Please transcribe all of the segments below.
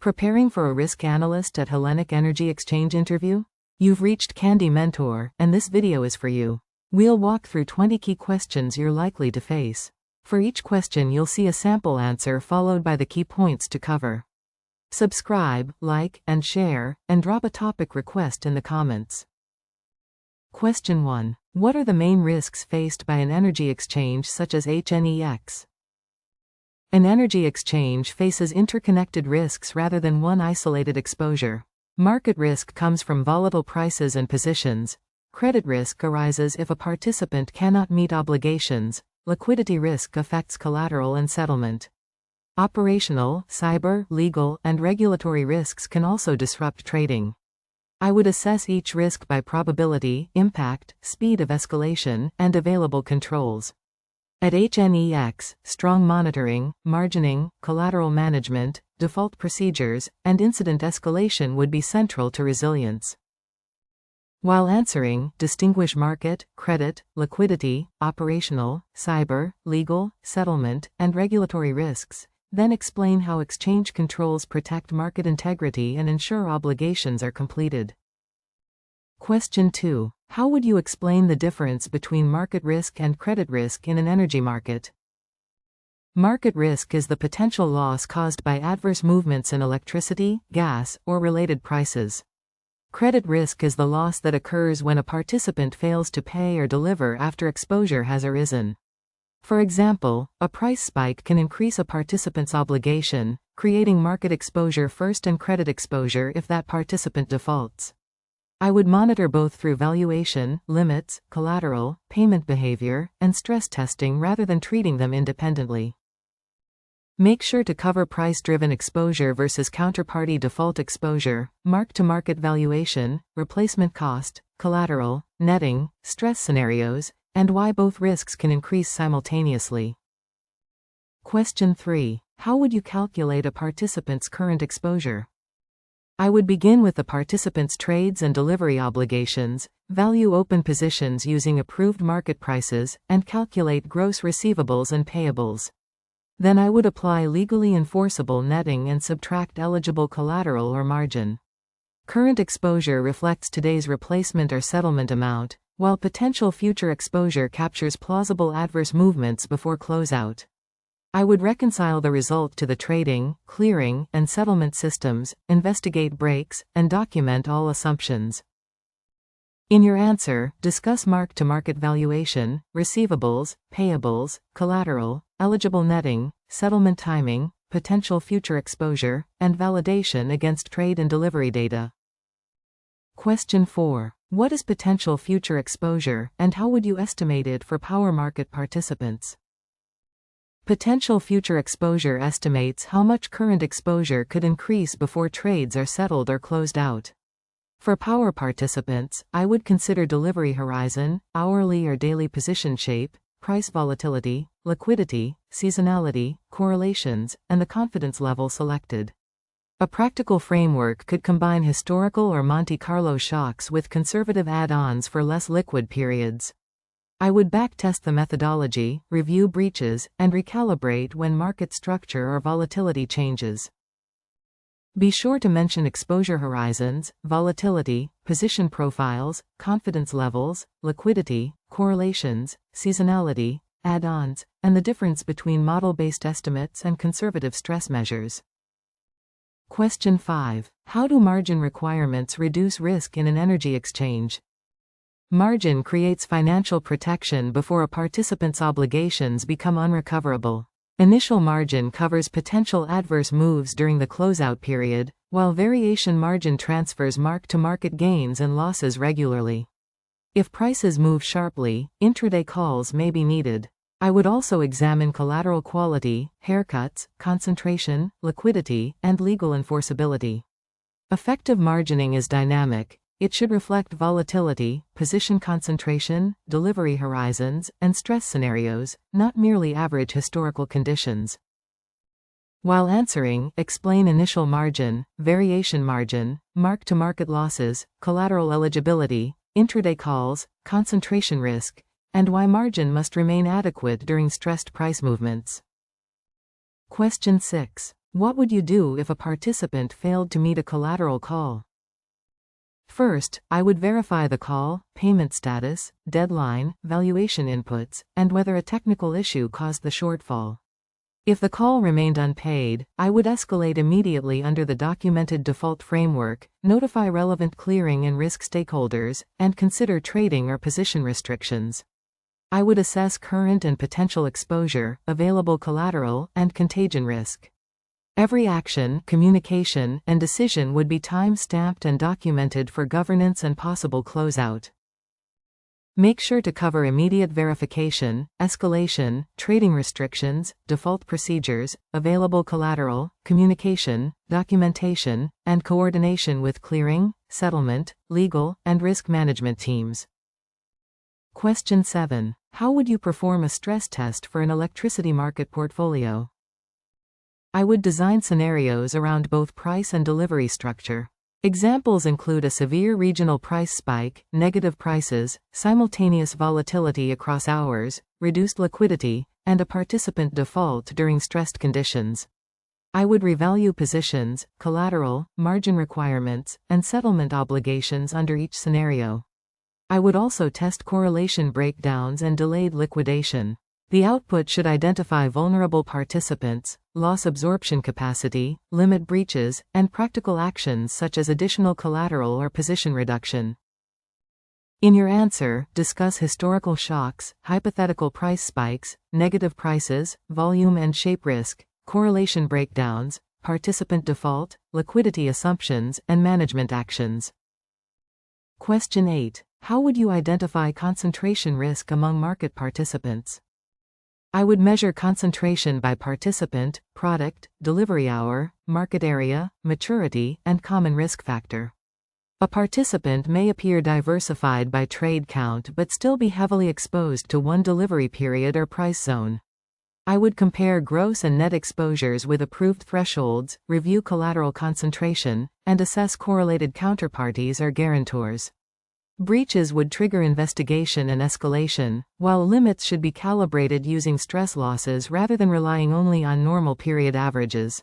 Preparing for a risk analyst at Hellenic Energy Exchange interview? You've reached Candy Mentor, and this video is for you. We'll walk through 20 key questions you're likely to face. For each question you'll see a sample answer followed by the key points to cover. Subscribe, like, and share, and drop a topic request in the comments. Question 1. What are the main risks faced by an energy exchange such as HEnEx? An energy exchange faces interconnected risks rather than one isolated exposure. Market risk comes from volatile prices and positions. Credit risk arises if a participant cannot meet obligations. Liquidity risk affects collateral and settlement. Operational, cyber, legal, and regulatory risks can also disrupt trading. I would assess each risk by probability, impact, speed of escalation, and available controls. At HEnEx, strong monitoring, margining, collateral management, default procedures, and incident escalation would be central to resilience. While answering, distinguish market, credit, liquidity, operational, cyber, legal, settlement, and regulatory risks. Then explain how exchange controls protect market integrity and ensure obligations are completed. Question 2. How would you explain the difference between market risk and credit risk in an energy market? Market risk is the potential loss caused by adverse movements in electricity, gas, or related prices. Credit risk is the loss that occurs when a participant fails to pay or deliver after exposure has arisen. For example, a price spike can increase a participant's obligation, creating market exposure first and credit exposure if that participant defaults. I would monitor both through valuation, limits, collateral, payment behavior, and stress testing rather than treating them independently. Make sure to cover price-driven exposure versus counterparty default exposure, mark-to-market valuation, replacement cost, collateral, netting, stress scenarios, and why both risks can increase simultaneously. Question 3. How would you calculate a participant's current exposure? I would begin with the participant's trades and delivery obligations, value open positions using approved market prices, and calculate gross receivables and payables. Then I would apply legally enforceable netting and subtract eligible collateral or margin. Current exposure reflects today's replacement or settlement amount, while potential future exposure captures plausible adverse movements before closeout. I would reconcile the result to the trading, clearing, and settlement systems, investigate breaks, and document all assumptions. In your answer, discuss mark-to-market valuation, receivables, payables, collateral, eligible netting, settlement timing, potential future exposure, and validation against trade and delivery data. Question 4. What is potential future exposure, and how would you estimate it for power market participants? Potential future exposure estimates how much current exposure could increase before trades are settled or closed out. For power participants, I would consider delivery horizon, hourly or daily position shape, price volatility, liquidity, seasonality, correlations, and the confidence level selected. A practical framework could combine historical or Monte Carlo shocks with conservative add-ons for less liquid periods. I would backtest the methodology, review breaches, and recalibrate when market structure or volatility changes. Be sure to mention exposure horizons, volatility, position profiles, confidence levels, liquidity, correlations, seasonality, add-ons, and the difference between model-based estimates and conservative stress measures. Question 5. How do margin requirements reduce risk in an energy exchange? Margin creates financial protection before a participant's obligations become unrecoverable. Initial margin covers potential adverse moves during the closeout period, while variation margin transfers mark-to-market gains and losses regularly. If prices move sharply, intraday calls may be needed. I would also examine collateral quality, haircuts, concentration, liquidity, and legal enforceability. Effective margining is dynamic. It should reflect volatility, position concentration, delivery horizons, and stress scenarios, not merely average historical conditions. While answering, explain initial margin, variation margin, mark-to-market losses, collateral eligibility, intraday calls, concentration risk, and why margin must remain adequate during stressed price movements. Question 6. What would you do if a participant failed to meet a collateral call? First, I would verify the call, payment status, deadline, valuation inputs, and whether a technical issue caused the shortfall. If the call remained unpaid, I would escalate immediately under the documented default framework, notify relevant clearing and risk stakeholders, and consider trading or position restrictions. I would assess current and potential exposure, available collateral, and contagion risk. Every action, communication, and decision would be time-stamped and documented for governance and possible closeout. Make sure to cover immediate verification, escalation, trading restrictions, default procedures, available collateral, communication, documentation, and coordination with clearing, settlement, legal, and risk management teams. Question 7. How would you perform a stress test for an electricity market portfolio? I would design scenarios around both price and delivery structure. Examples include a severe regional price spike, negative prices, simultaneous volatility across hours, reduced liquidity, and a participant default during stressed conditions. I would revalue positions, collateral, margin requirements, and settlement obligations under each scenario. I would also test correlation breakdowns and delayed liquidation. The output should identify vulnerable participants, loss absorption capacity, limit breaches, and practical actions such as additional collateral or position reduction. In your answer, discuss historical shocks, hypothetical price spikes, negative prices, volume and shape risk, correlation breakdowns, participant default, liquidity assumptions, and management actions. Question 8. How would you identify concentration risk among market participants? I would measure concentration by participant, product, delivery hour, market area, maturity, and common risk factor. A participant may appear diversified by trade count but still be heavily exposed to one delivery period or price zone. I would compare gross and net exposures with approved thresholds, review collateral concentration, and assess correlated counterparties or guarantors. Breaches would trigger investigation and escalation, while limits should be calibrated using stress losses rather than relying only on normal period averages.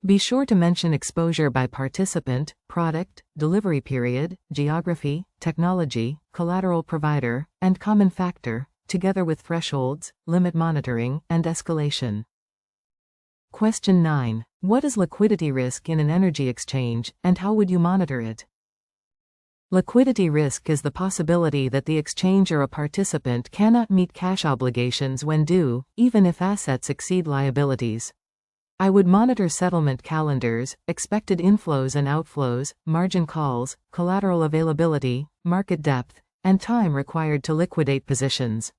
Be sure to mention exposure by participant, product, delivery period, geography, technology, collateral provider, and common factor, together with thresholds, limit monitoring, and escalation. Question 9. What is liquidity risk in an energy exchange, and how would you monitor it? Liquidity risk is the possibility that the exchange or a participant cannot meet cash obligations when due, even if assets exceed liabilities. I would monitor settlement calendars, expected inflows and outflows, margin calls, collateral availability, market depth, and time required to liquidate positions.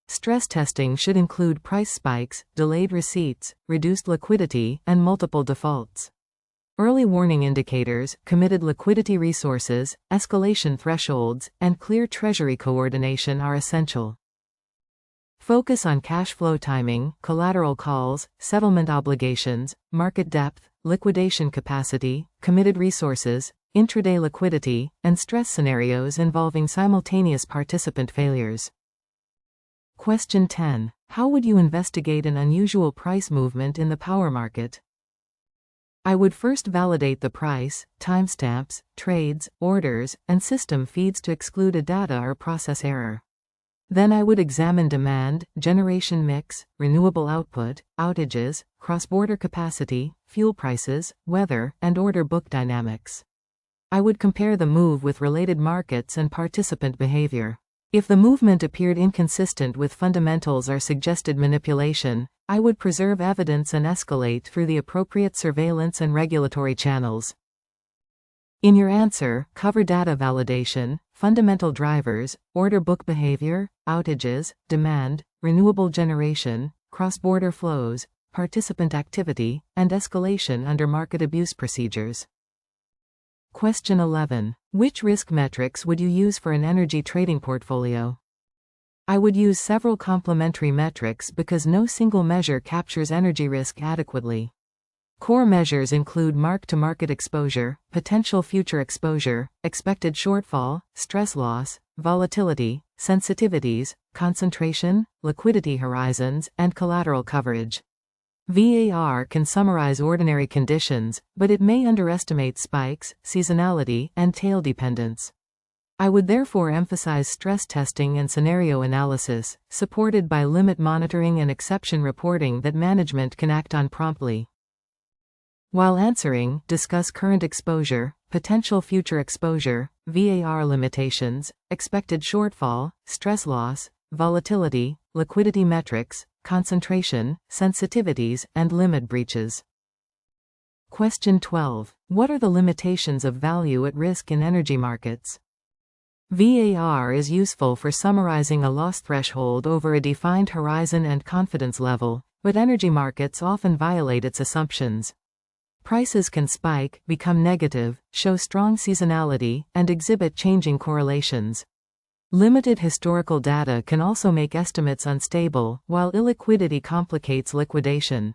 Stress testing should include price spikes, delayed receipts, reduced liquidity, and multiple defaults. Early warning indicators, committed liquidity resources, escalation thresholds, and clear treasury coordination are essential. Focus on cash flow timing, collateral calls, settlement obligations, market depth, liquidation capacity, committed resources, intraday liquidity, and stress scenarios involving simultaneous participant failures. Question 10. How would you investigate an unusual price movement in the power market? I would first validate the price, timestamps, trades, orders, and system feeds to exclude a data or process error. Then I would examine demand, generation mix, renewable output, outages, cross-border capacity, fuel prices, weather, and order book dynamics. I would compare the move with related markets and participant behavior. If the movement appeared inconsistent with fundamentals or suggested manipulation, I would preserve evidence and escalate through the appropriate surveillance and regulatory channels. In your answer, cover data validation, fundamental drivers, order book behavior, outages, demand, renewable generation, cross-border flows, participant activity, and escalation under market abuse procedures. Question 11. Which risk metrics would you use for an energy trading portfolio? I would use several complementary metrics because no single measure captures energy risk adequately. Core measures include mark-to-market exposure, potential future exposure, expected shortfall, stress loss, volatility, sensitivities, concentration, liquidity horizons, and collateral coverage. VAR can summarize ordinary conditions, but it may underestimate spikes, seasonality, and tail dependence. I would therefore emphasize stress testing and scenario analysis, supported by limit monitoring and exception reporting that management can act on promptly. While answering, discuss current exposure, potential future exposure, VAR limitations, expected shortfall, stress loss, volatility, liquidity metrics, concentration, sensitivities, and limit breaches. Question 12. What are the limitations of value at risk in energy markets? VAR is useful for summarizing a loss threshold over a defined horizon and confidence level, but energy markets often violate its assumptions. Prices can spike, become negative, show strong seasonality, and exhibit changing correlations. Limited historical data can also make estimates unstable, while illiquidity complicates liquidation.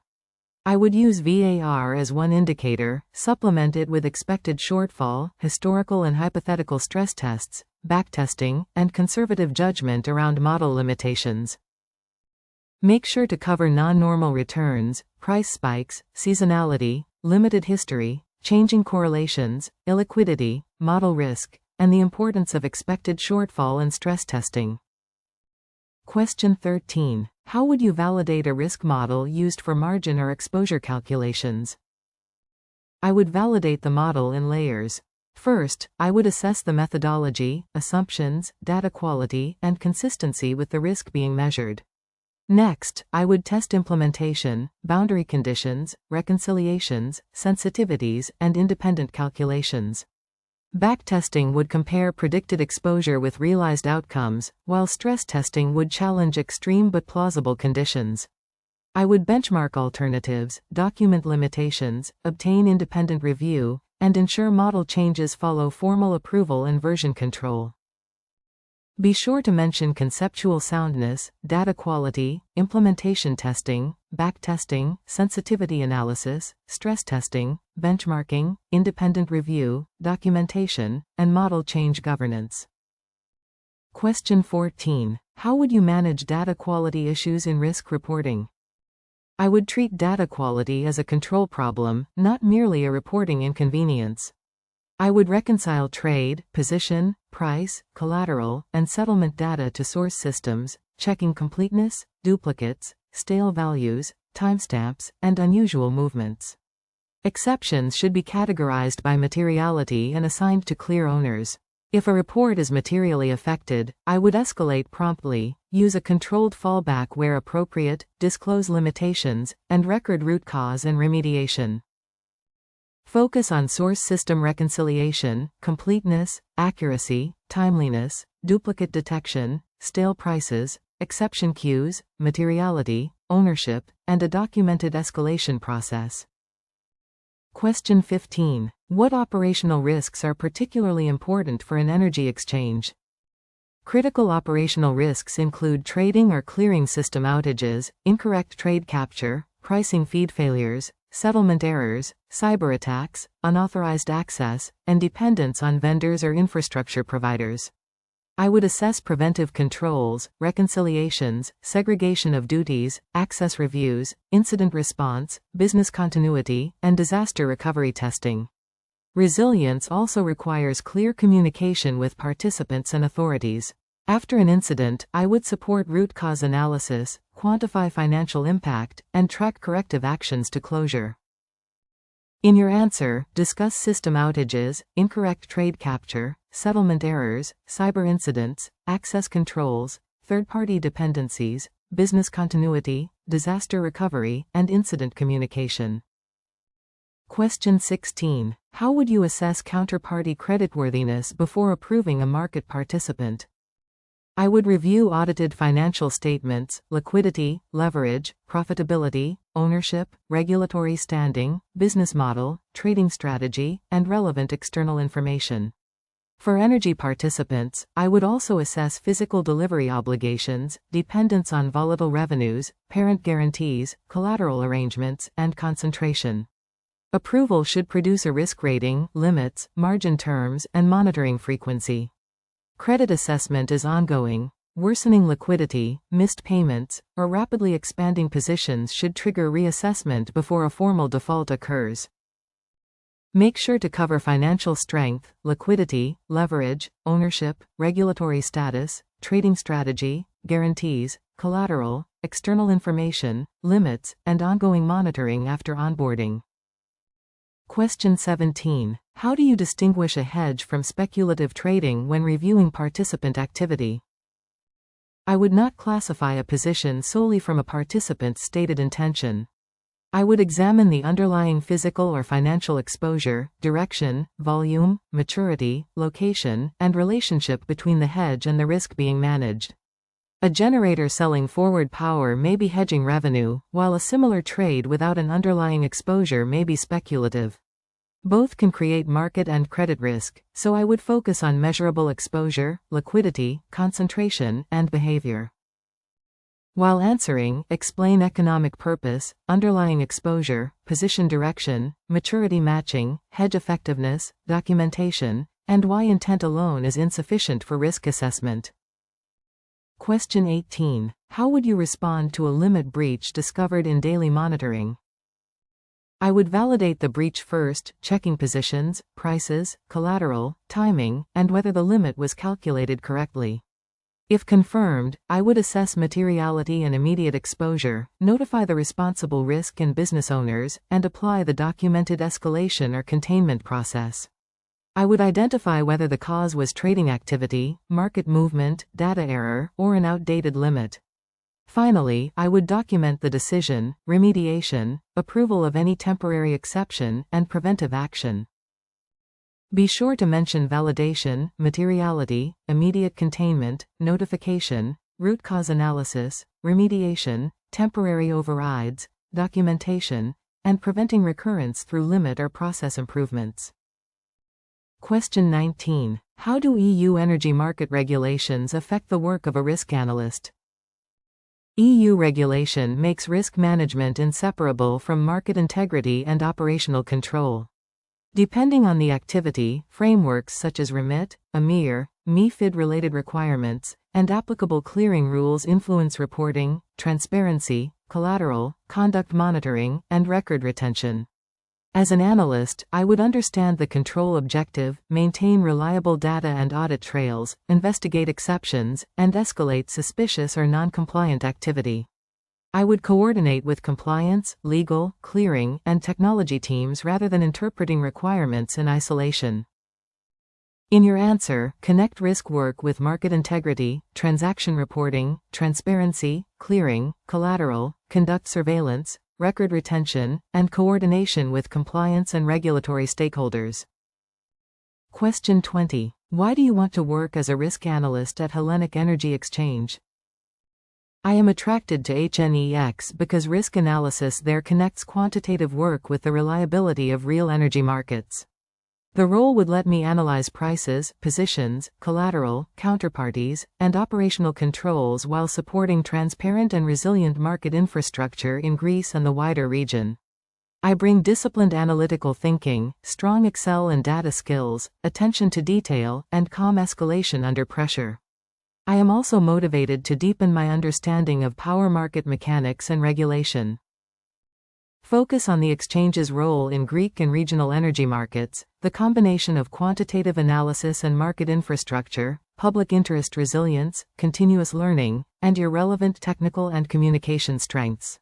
I would use VAR as one indicator, supplement it with expected shortfall, historical and hypothetical stress tests, backtesting, and conservative judgment around model limitations. Make sure to cover non-normal returns, price spikes, seasonality, limited history, changing correlations, illiquidity, model risk, and the importance of expected shortfall and stress testing. Question 13. How would you validate a risk model used for margin or exposure calculations? I would validate the model in layers. First, I would assess the methodology, assumptions, data quality, and consistency with the risk being measured. Next, I would test implementation, boundary conditions, reconciliations, sensitivities, and independent calculations. Backtesting would compare predicted exposure with realized outcomes, while stress testing would challenge extreme but plausible conditions. I would benchmark alternatives, document limitations, obtain independent review, and ensure model changes follow formal approval and version control. Be sure to mention conceptual soundness, data quality, implementation testing, backtesting, sensitivity analysis, stress testing, benchmarking, independent review, documentation, and model change governance. Question 14. How would you manage data quality issues in risk reporting? I would treat data quality as a control problem, not merely a reporting inconvenience. I would reconcile trade, position, price, collateral, and settlement data to source systems, checking completeness, duplicates, stale values, timestamps, and unusual movements. Exceptions should be categorized by materiality and assigned to clear owners. If a report is materially affected, I would escalate promptly, use a controlled fallback where appropriate, disclose limitations, and record root cause and remediation. Focus on source system reconciliation, completeness, accuracy, timeliness, duplicate detection, stale prices, exception queues, materiality, ownership, and a documented escalation process. Question 15. What operational risks are particularly important for an energy exchange? Critical operational risks include trading or clearing system outages, incorrect trade capture, pricing feed failures, settlement errors, cyber attacks, unauthorized access, and dependence on vendors or infrastructure providers. I would assess preventive controls, reconciliations, segregation of duties, access reviews, incident response, business continuity, and disaster recovery testing. Resilience also requires clear communication with participants and authorities. After an incident, I would support root cause analysis, quantify financial impact, and track corrective actions to closure. In your answer, discuss system outages, incorrect trade capture, settlement errors, cyber incidents, access controls, third-party dependencies, business continuity, disaster recovery, and incident communication. Question 16. How would you assess counterparty creditworthiness before approving a market participant? I would review audited financial statements, liquidity, leverage, profitability, ownership, regulatory standing, business model, trading strategy, and relevant external information. For energy participants, I would also assess physical delivery obligations, dependence on volatile revenues, parent guarantees, collateral arrangements, and concentration. Approval should produce a risk rating, limits, margin terms, and monitoring frequency. Credit assessment is ongoing. worsening liquidity, missed payments, or rapidly expanding positions should trigger reassessment before a formal default occurs. Make sure to cover financial strength, liquidity, leverage, ownership, regulatory status, trading strategy, guarantees, collateral, external information, limits, and ongoing monitoring after onboarding. Question 17. How do you distinguish a hedge from speculative trading when reviewing participant activity? I would not classify a position solely from a participant's stated intention. I would examine the underlying physical or financial exposure, direction, volume, maturity, location, and relationship between the hedge and the risk being managed. A generator selling forward power may be hedging revenue, while a similar trade without an underlying exposure may be speculative. Both can create market and credit risk, so I would focus on measurable exposure, liquidity, concentration, and behavior. While answering, explain economic purpose, underlying exposure, position direction, maturity matching, hedge effectiveness, documentation, and why intent alone is insufficient for risk assessment. Question 18. How would you respond to a limit breach discovered in daily monitoring? I would validate the breach first, checking positions, prices, collateral, timing, and whether the limit was calculated correctly. If confirmed, I would assess materiality and immediate exposure, notify the responsible risk and business owners, and apply the documented escalation or containment process. I would identify whether the cause was trading activity, market movement, data error, or an outdated limit. Finally, I would document the decision, remediation, approval of any temporary exception, and preventive action. Be sure to mention validation, materiality, immediate containment, notification, root cause analysis, remediation, temporary overrides, documentation, and preventing recurrence through limit or process improvements. Question 19. How do EU energy market regulations affect the work of a risk analyst? EU regulation makes risk management inseparable from market integrity and operational control. Depending on the activity, frameworks such as REMIT, EMIR, MiFID-related requirements, and applicable clearing rules influence reporting, transparency, collateral, conduct monitoring, and record retention. As an analyst, I would understand the control objective, maintain reliable data and audit trails, investigate exceptions, and escalate suspicious or non-compliant activity. I would coordinate with compliance, legal, clearing, and technology teams rather than interpreting requirements in isolation. In your answer, connect risk work with market integrity, transaction reporting, transparency, clearing, collateral, conduct surveillance, record retention, and coordination with compliance and regulatory stakeholders. Question 20. Why do you want to work as a risk analyst at Hellenic Energy Exchange? I am attracted to HEnEx because risk analysis there connects quantitative work with the reliability of real energy markets. The role would let me analyze prices, positions, collateral, counterparties, and operational controls while supporting transparent and resilient market infrastructure in Greece and the wider region. I bring disciplined analytical thinking, strong Excel and data skills, attention to detail, and calm escalation under pressure. I am also motivated to deepen my understanding of power market mechanics and regulation. Focus on the exchange's role in Greek and regional energy markets, the combination of quantitative analysis and market infrastructure, public interest resilience, continuous learning, and your relevant technical and communication strengths.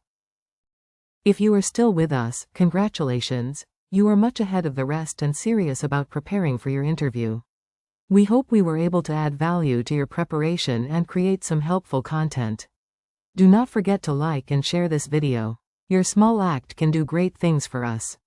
If you are still with us, congratulations, you are much ahead of the rest and serious about preparing for your interview. We hope we were able to add value to your preparation and create some helpful content. Do not forget to like and share this video. Your small act can do great things for us.